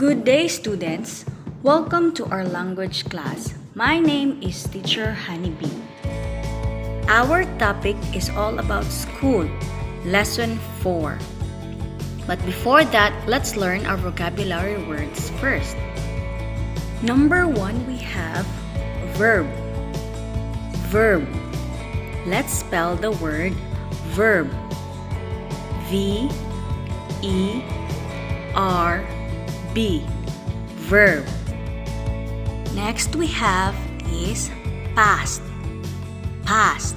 Good day, students. Welcome to our language class. My name is Teacher Honeybee. Our topic is all about school, lesson 4. But before that, let's learn our vocabulary words first. Number 1, we have verb. Verb. Let's spell the word verb. V-E-R-B. Verb. Next we have is past. Past.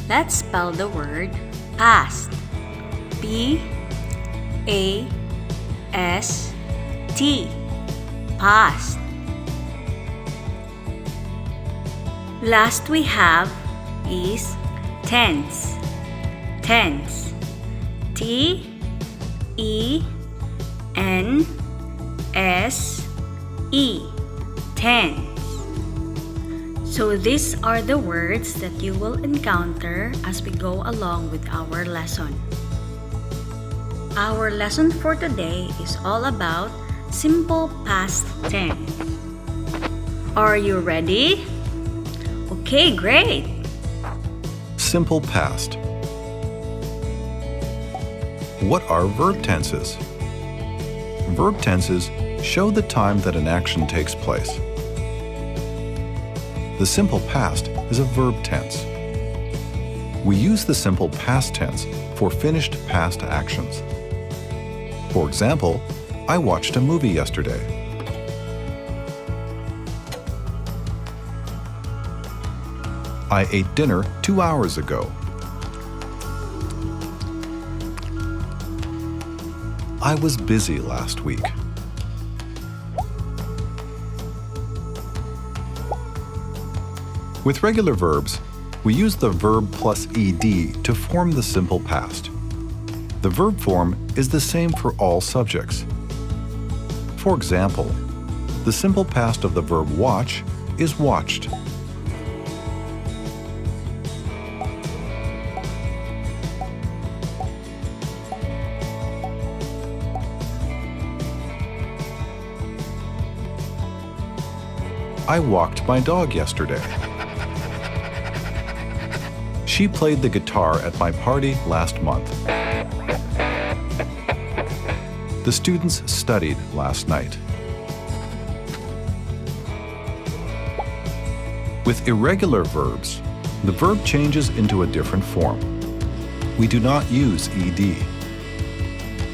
Let's spell the word past. P-A-S-T. Past. Last we have is tense. Tense. T-E-N-S-E. Tense. So these are the words that you will encounter as we go along with our lesson. Our lesson for today is all about simple past tense. Are you ready? Okay, great. Simple past. What are verb tenses? Verb tenses show the time that an action takes place. The simple past is a verb tense. We use the simple past tense for finished past actions. For example, I watched a movie yesterday. I ate dinner 2 hours ago. I was busy last week. With regular verbs, we use the verb plus ed to form the simple past. The verb form is the same for all subjects. For example, the simple past of the verb watch is watched. I walked my dog yesterday. She played the guitar at my party last month. The students studied last night. With irregular verbs, the verb changes into a different form. We do not use ed.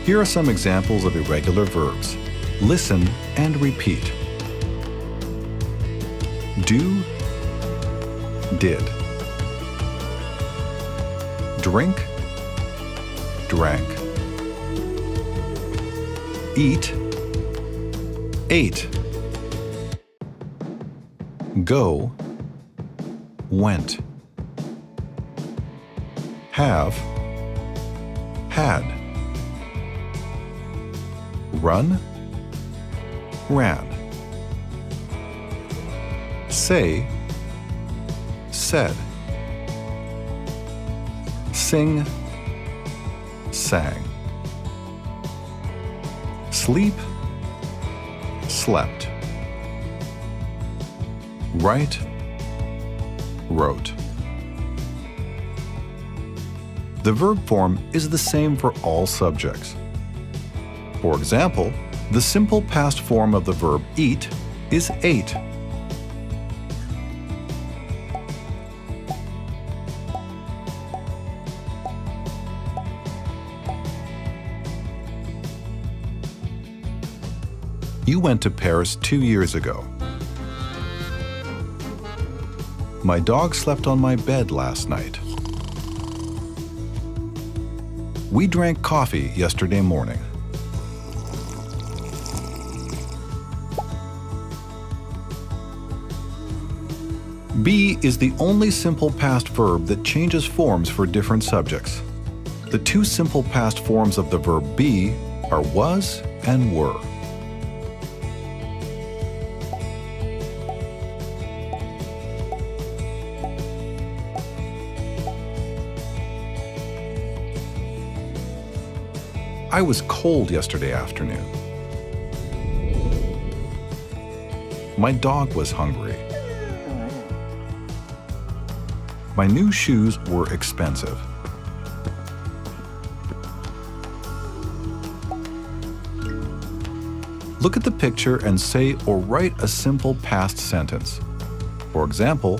Here are some examples of irregular verbs. Listen and repeat. Do, did. Drink, drank. Eat, ate. Go, went. Have, had. Run, ran. Say, said. Sing, sang. Sleep, slept. Write, wrote. The verb form is the same for all subjects. For example, the simple past form of the verb eat is ate. You went to Paris 2 years ago. My dog slept on my bed last night. We drank coffee yesterday morning. Be is the only simple past verb that changes forms for different subjects. The two simple past forms of the verb be are was and were. I was cold yesterday afternoon. My dog was hungry. My new shoes were expensive. Look at the picture and say or write a simple past sentence. For example,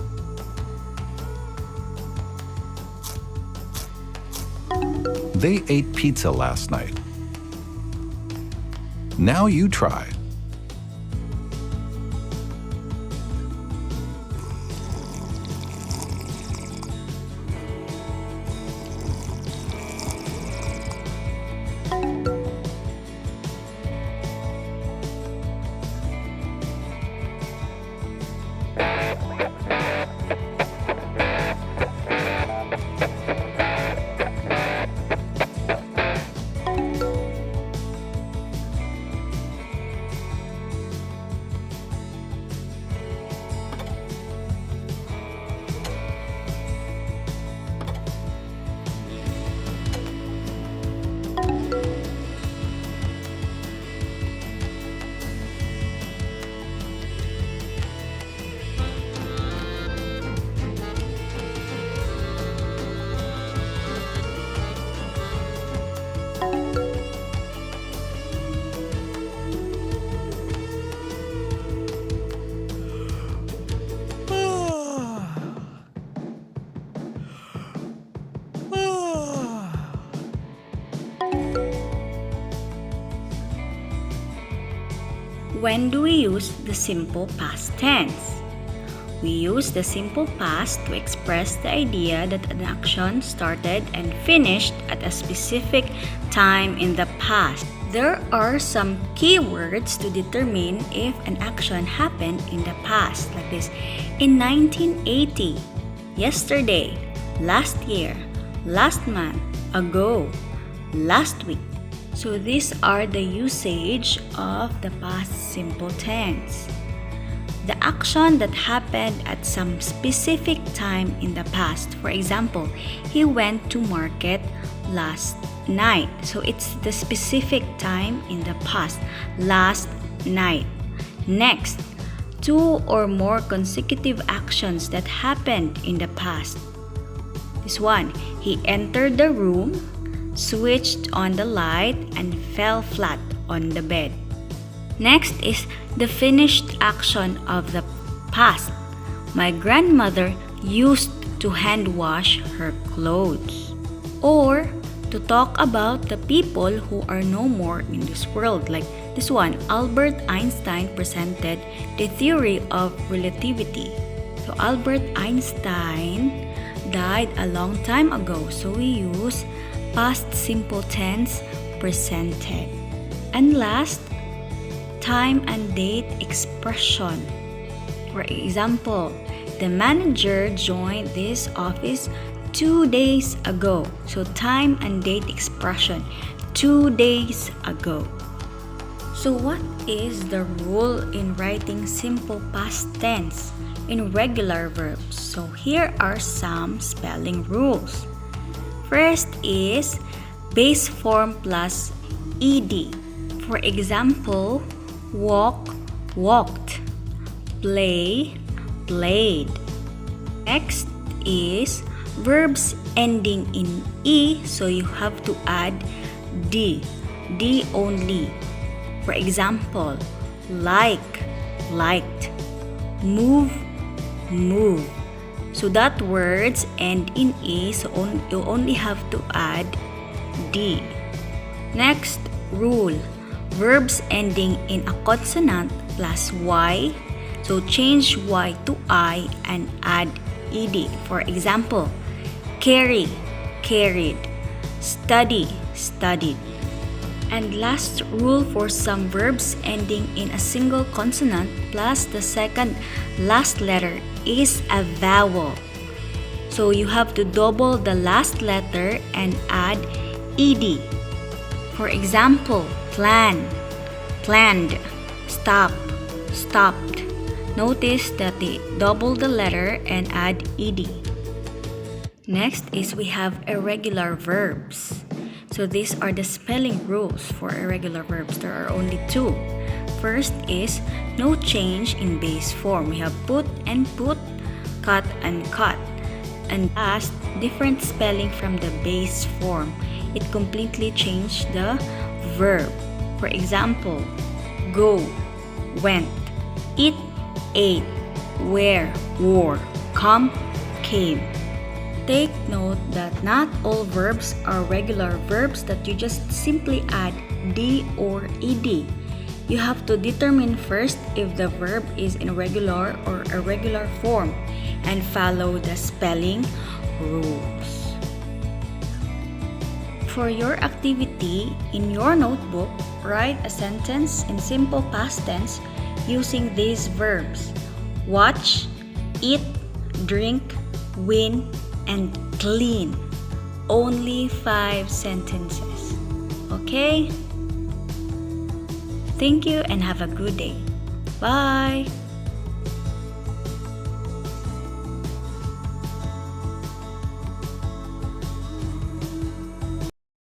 they ate pizza last night. Now you try. When do we use the simple past tense? We use the simple past to express the idea that an action started and finished at a specific time in the past. There are some keywords to determine if an action happened in the past, like this: in 1980, yesterday, last year, last month, ago, last week. So these are the usage of the past simple tense. The action that happened at some specific time in the past. For example, he went to market last night. So it's the specific time in the past, last night. Next, two or more consecutive actions that happened in the past. This one, he entered the room, switched on the light, and fell flat on the bed. Next is the finished action of the past. My grandmother used to hand wash her clothes. Or to talk about the people who are no more in this world, like this one, Albert Einstein presented the theory of relativity. So Albert Einstein died a long time ago, so we use past simple tense presented. And last, time and date expression. For example, the manager joined this office 2 days ago. So time and date expression, 2 days ago. So what is the rule in writing simple past tense in regular verbs? So here are some spelling rules. First is base form plus ed. For example, walk, walked, play, played. Next is verbs ending in e, so you have to add d only. For example, like, liked, move, moved. So that words end in e, so you only have to add d. Next rule, verbs ending in a consonant plus y. So change y to I and add ed. For example, carry, carried, study, studied. And last rule for some verbs ending in a single consonant plus the second last letter is a vowel. So you have to double the last letter and add ed. For example, plan, planned, stop, stopped. Notice that they double the letter and add ed. Next is we have irregular verbs. So So these are the spelling rules for irregular verbs. There are only two. First is no change in base form. We have put and put, cut and cut. And last, different spelling from the base form. It completely changed the verb. For example, go, went, eat, ate, wear, wore, come, came. Take note that not all verbs are regular verbs that you just simply add d or ed. You have to determine first if the verb is in regular or irregular form and follow the spelling rules. For your activity, in your notebook, write a sentence in simple past tense using these verbs: watch, eat, drink, win, and clean. Only 5 sentences. Okay? Thank you and have a good day. Bye!